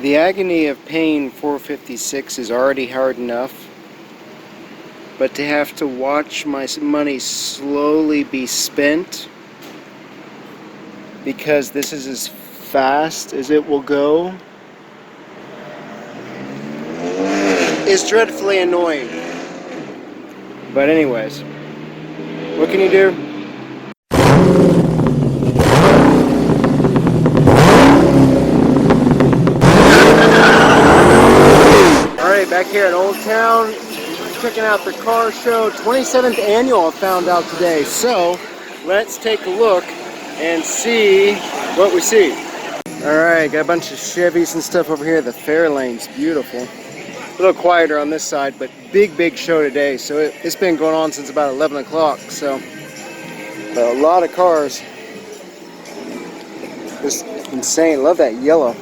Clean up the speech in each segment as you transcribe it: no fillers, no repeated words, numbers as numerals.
The agony of paying $456 is already hard enough, but to have to watch my money slowly be spent because this is as fast as it will go is dreadfully annoying. But anyways, what can you do? Alright, back here at Old Town, checking out the car show, 27th annual I found out today. So, let's take a look and see what we see. Alright, got a bunch of Chevys and stuff over here. The Fairlane's beautiful. A little quieter on this side, but big show today. So it's been going on since about 11 o'clock. So, a lot of cars. Just insane. Love that yellow.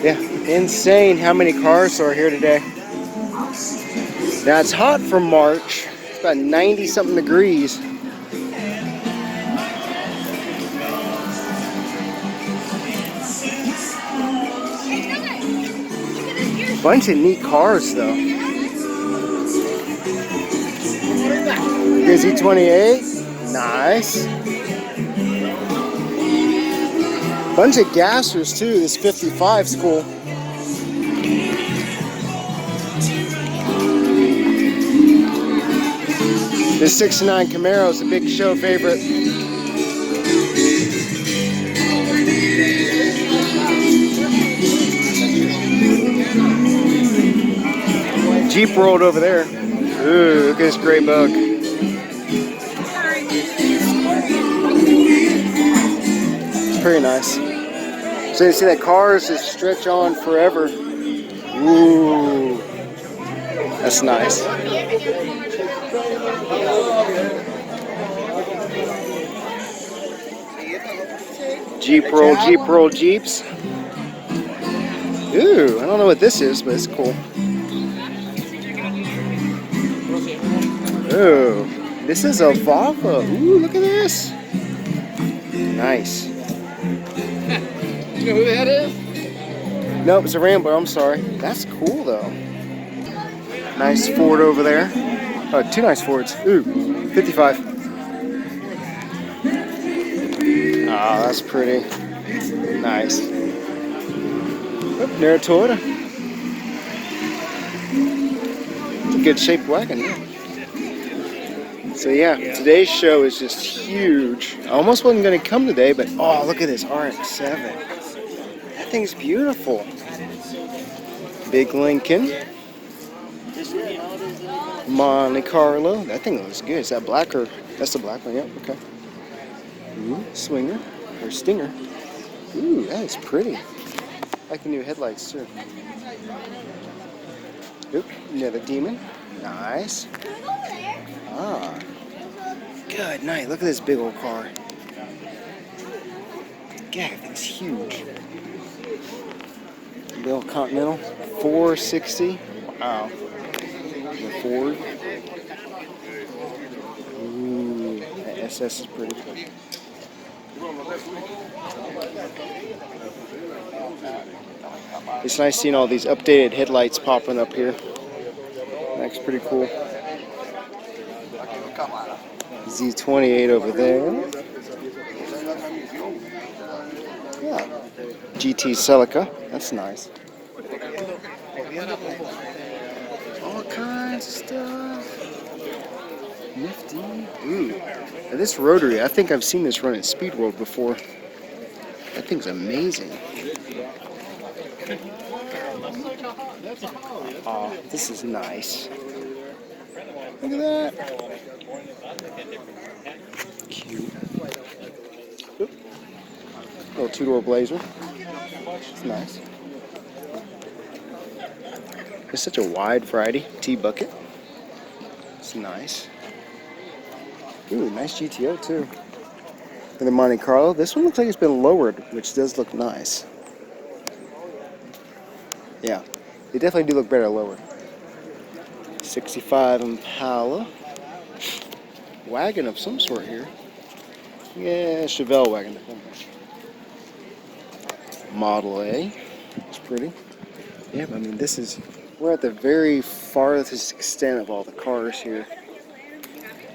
Yeah, insane how many cars are here today. Now it's hot for March. It's about 90 something degrees. Bunch of neat cars though. Here's E28. Nice. Bunch of gassers too. This 55's cool. This 69 Camaro is a big show favorite. Jeep rolled over there. Ooh, look at this gray bug. It's pretty nice. So you see that cars just stretch on forever. Ooh, that's nice. Jeep roll Jeeps. Ooh, I don't know what this is, but it's cool. Ooh, this is a Volvo. Ooh, look at this. Nice. You know who that is? Nope, it's a Rambler, I'm sorry. That's cool though. Nice Ford over there. Oh, two nice Fords. Ooh, 55. Oh, that's pretty. Nice. Oop, near a Toyota. It's a good shaped wagon, yeah. So yeah, today's show is just huge. I almost wasn't going to come today, but oh, look at this RX-7. That thing's beautiful. Big Lincoln. Monte Carlo. That thing looks good. Is that black or? That's the black one, yep, okay. Ooh, Swinger. Or Stinger. Ooh, that is pretty. I like the new headlights too. Oop, another Demon. Nice. Ah. Good night. Look at this big old car. God, that thing's huge. Big old Continental. 460. Wow. The Ford. Ooh, that SS is pretty cool. It's nice seeing all these updated headlights popping up here. That's pretty cool. Z28 over there. Yeah. GT Celica. That's nice. All kinds of stuff. Nifty. Ooh. Now this rotary, I think I've seen this run at Speed World before. That thing's amazing. Oh, this is nice. Look at that. Cute. Oop. Little two-door Blazer. It's nice. It's such a wide variety. T-bucket. It's nice. Ooh, nice GTO too. And the Monte Carlo. This one looks like it's been lowered, which does look nice. Yeah, they definitely do look better lowered. 65 Impala. Wagon of some sort here. Yeah, Chevelle wagon. Model A. It's pretty. Yeah, I mean, we're at the very farthest extent of all the cars here.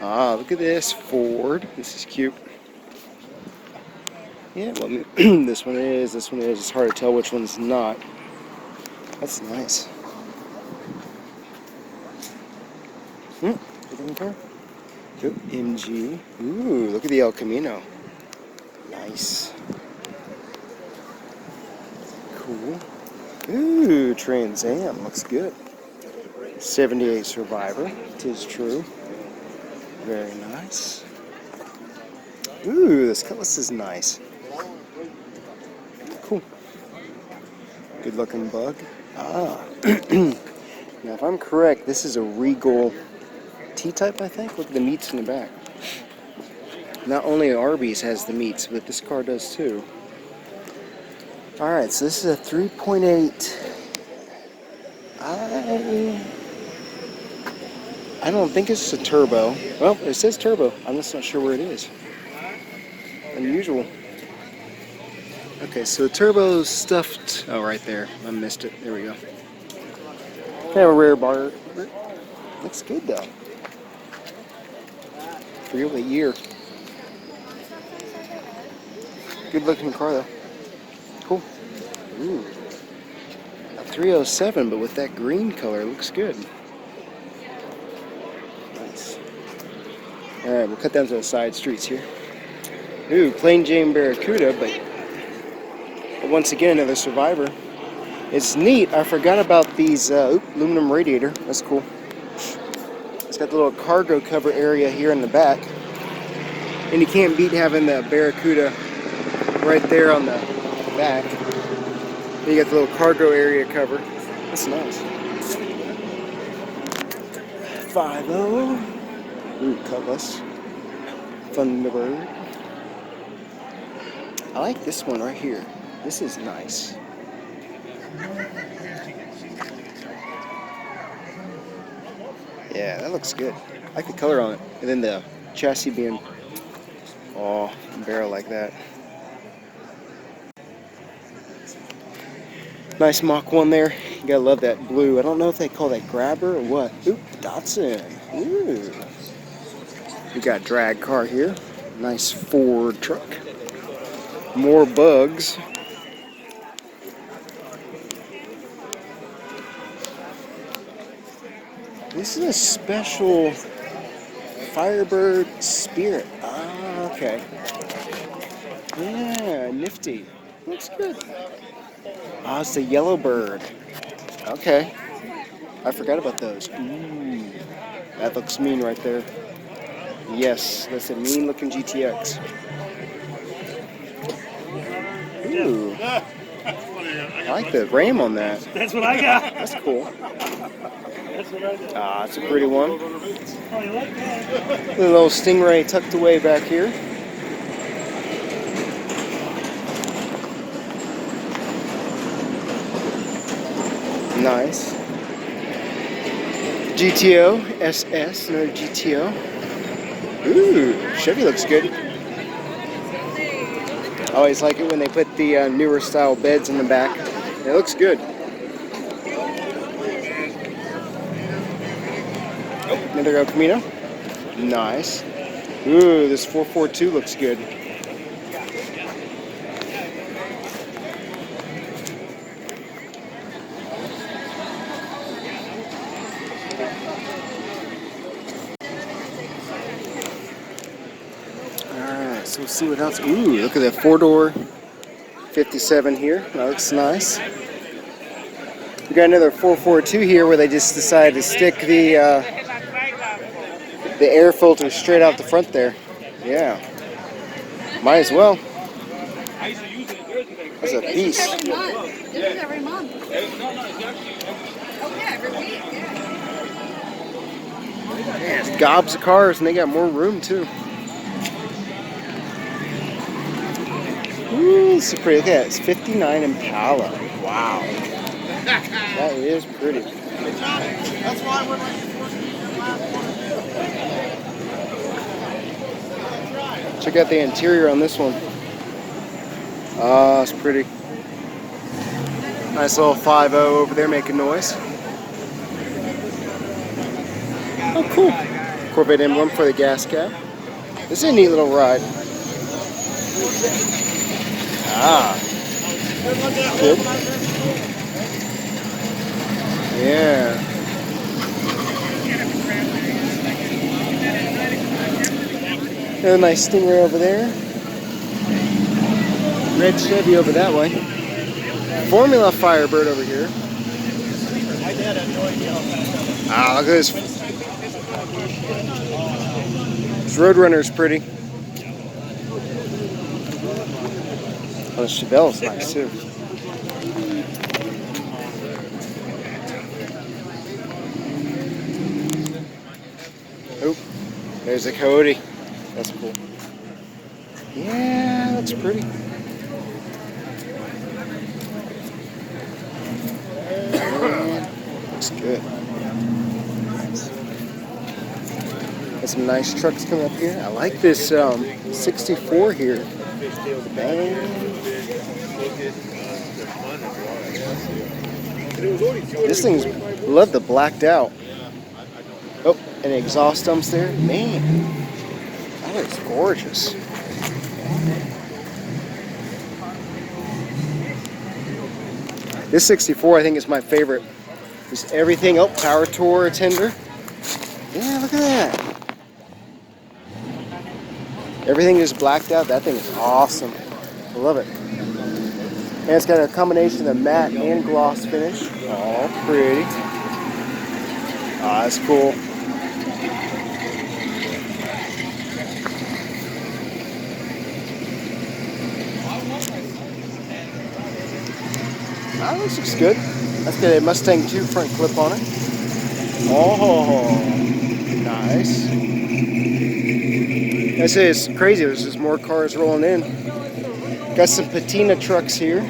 Ah, look at this Ford. This is cute. Yeah, well, I mean, this one is. It's hard to tell which one's not. That's nice. Good car. Go MG. Ooh, look at the El Camino. Nice. Cool. Ooh, Trans Am. Looks good. 78 Survivor. Tis true. Very nice. Ooh, this Cutlass is nice. Cool. Good looking bug. Ah. Now, if I'm correct, this is a Regal T-Type, I think. Look at the meats in the back. Not only Arby's has the meats, but this car does too. Alright, so this is a 3.8. I don't think it's a turbo. Well, it says turbo. I'm just not sure where it is. Unusual. Okay, so the turbo stuffed. Oh, right there. I missed it. There we go. Kind of a rare bar. Looks good though. Forget what year. Good looking car though. Cool. Ooh. A 307, but with that green color, looks good. Nice. Alright, we'll cut down to the side streets here. Ooh, plain Jane Barracuda, but once again, another Survivor. It's neat. I forgot about these aluminum radiator. That's cool. It's got the little cargo cover area here in the back. And you can't beat having the Barracuda right there on the back. Then you got the little cargo area cover. That's nice. 5.0. Ooh, Cutlass. Thunderbird. I like this one right here. This is nice. Yeah, that looks good. I like the color on it. And then the chassis being barrel like that. Nice Mach 1 there. You gotta love that blue. I don't know if they call that grabber or what. Ooh, Datsun. Ooh. We got a drag car here. Nice Ford truck. More bugs. This is a special Firebird Spirit. Ah, okay. Yeah, nifty. Looks good. Ah, it's the Yellow Bird. Okay. I forgot about those. Ooh, that looks mean right there. Yes, that's a mean looking GTX. Ooh. I like the ram on that. That's what I got. That's cool. That's what I got. Ah, it's a pretty one. Oh, you like that? A little Stingray tucked away back here. Nice. GTO SS, another GTO. Ooh, Chevy looks good. I always like it when they put the newer style beds in the back. It looks good. Oh, another El Camino. Nice. Ooh, this 442 looks good. Alright, so we'll see what else. Ooh, look at that 4-door 57 here. That looks nice. We got another 442 here where they just decided to stick the air filter straight out the front there. Yeah. Might as well. That's a piece. Every month. This is every month. Oh, yeah, every week, yeah. Yeah, it's gobs of cars and they got more room too. Ooh, this is pretty. Look at it. It's 59 Impala. Wow. That is pretty. That's why we're like Check out the interior on this one. Ah, it's pretty. Nice little 5.0 over there making noise. Oh, cool. Corvette emblem for the gas cap. This is a neat little ride. Ah. Good. Yeah. Got a nice Stingray over there. Red Chevy over that way. Formula Firebird over here. Ah, look at this. This Roadrunner's pretty. Oh, the Chevelle's nice too. Oh, there's a Coyote. That's cool. Yeah, that's pretty. Looks good. Got some nice trucks coming up here. I like this 64 here. Bang. This thing's, love the blacked out. Oh, and the exhaust dumps there. Man, that is gorgeous. This 64 I think is my favorite. Just everything. Oh, power tour tender. Yeah, look at that. Everything is blacked out. That thing is awesome. I love it. And it's got a combination of matte and gloss finish. Oh, pretty. Ah, that's cool. Ah, this looks good. That's got a Mustang 2 front clip on it. Oh, nice. I say it's crazy. There's just more cars rolling in. Got some patina trucks here.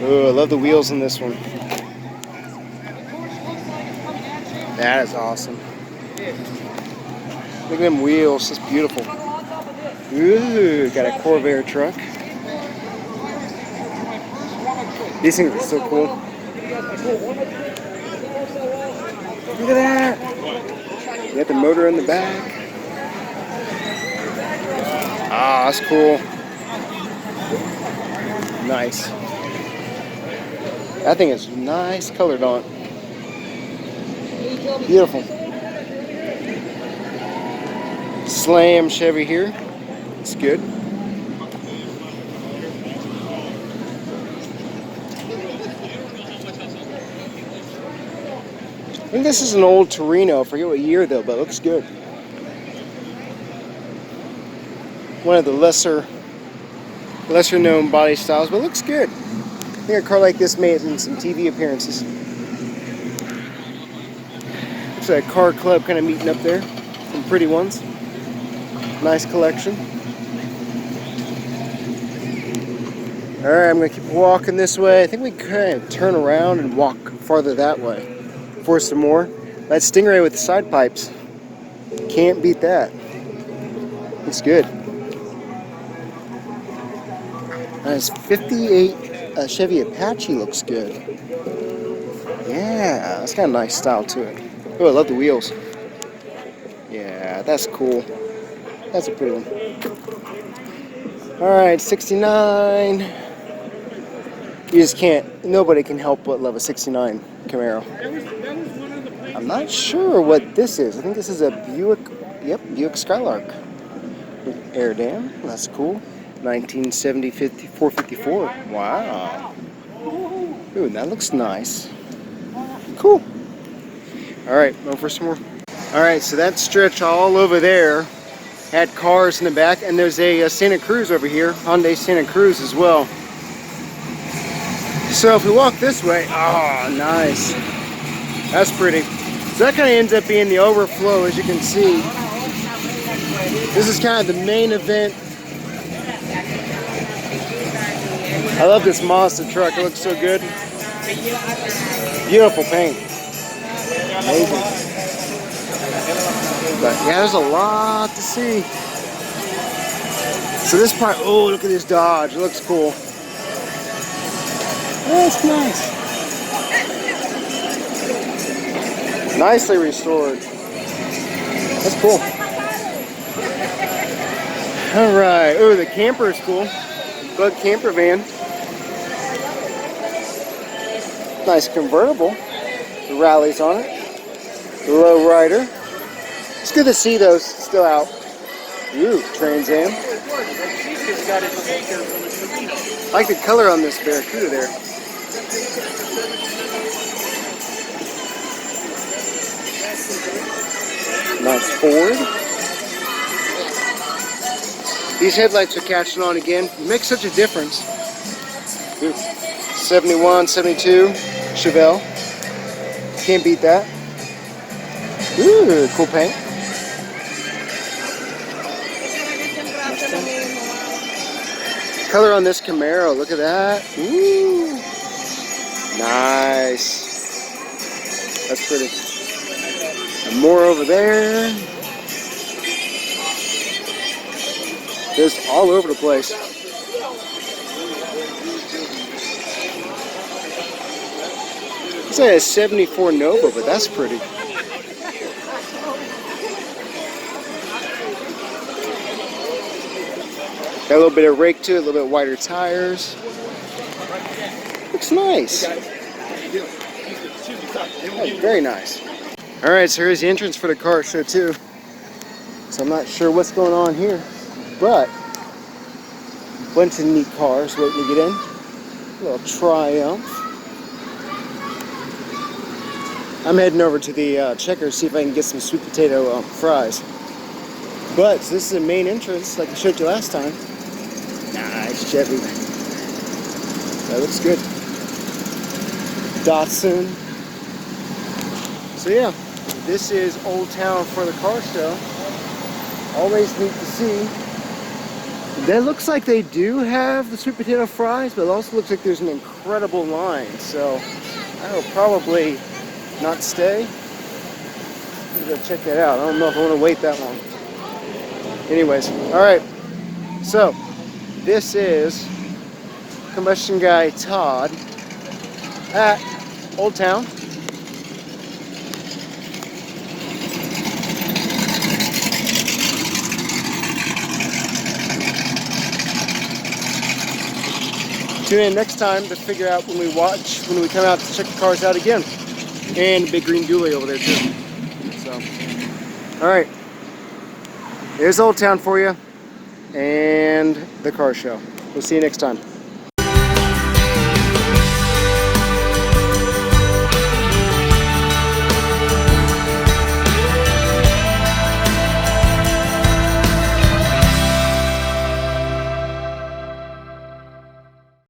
Oh, I love the wheels in this one. That is awesome. Look at them wheels. That's beautiful. Ooh, got a Corvair truck. These things are so cool. Look at that. You got the motor in the back. Ah, that's cool. Nice. That thing is nice colored on. Beautiful. Slam Chevy here. It's good. I think this is an old Torino. I forget what year though, but it looks good. One of the lesser known body styles, but it looks good. I think a car like this made it in some TV appearances. Looks like a car club kind of meeting up there. Some pretty ones. Nice collection. Alright, I'm going to keep walking this way. I think we kind of turn around and walk farther that way for some more. That Stingray with the side pipes. Can't beat that. Looks good. Nice 58 Chevy Apache looks good. Yeah, that's got a nice style to it. Oh, I love the wheels. Yeah, that's cool. That's a pretty one. Alright, 69. You just can't, nobody can help but love a 69 Camaro. I'm not sure what this is. I think this is a Buick, yep, Buick Skylark. With air dam, that's cool. 1970 454. Wow. Ooh, that looks nice. Cool. Alright, going for some more. Alright, so that stretch all over there had cars in the back, and there's a Santa Cruz over here, Hyundai Santa Cruz as well. So if we walk this way, oh, nice. That's pretty. So that kind of ends up being the overflow, as you can see. This is kind of the main event. I love this Mazda truck. It looks so good. Beautiful paint. Amazing. But yeah, there's a lot to see. So this part, oh, look at this Dodge. It looks cool. That's nice. Nicely restored. That's cool. All right. Oh, the camper is cool. Bug camper van. Nice convertible. The rallies on it. The low rider. It's good to see those still out. Ooh, Trans Am. I like the color on this Barracuda there. Nice Ford. These headlights are catching on again. It makes such a difference. Ooh. 71, 72 Chevelle. Can't beat that. Ooh, cool paint. Color on this Camaro, look at that. Ooh. Nice. That's pretty. And more over there. Just all over the place. It's a 74 Nova, but that's pretty. Got a little bit of rake to it, a little bit wider tires. Looks nice. Oh, very nice. All right, so here's the entrance for the car show too. So I'm not sure what's going on here, but a bunch of neat cars waiting to get in. A little Triumph. I'm heading over to the Checkers, see if I can get some sweet potato fries. But so this is the main entrance, like I showed you last time. Nice Chevy. That looks good. Datsun. So yeah, this is Old Town for the car show. Always neat to see. That looks like they do have the sweet potato fries, but it also looks like there's an incredible line. So I will probably not stay. I'm gonna go check that out. I don't know if I want to wait that long. Anyways, all right. So this is Combustion Guy Todd at Old Town. Tune in next time to figure out when we come out to check the cars out again. And the big green dually over there too. So, all right. There's Old Town for you and the car show. We'll see you next time.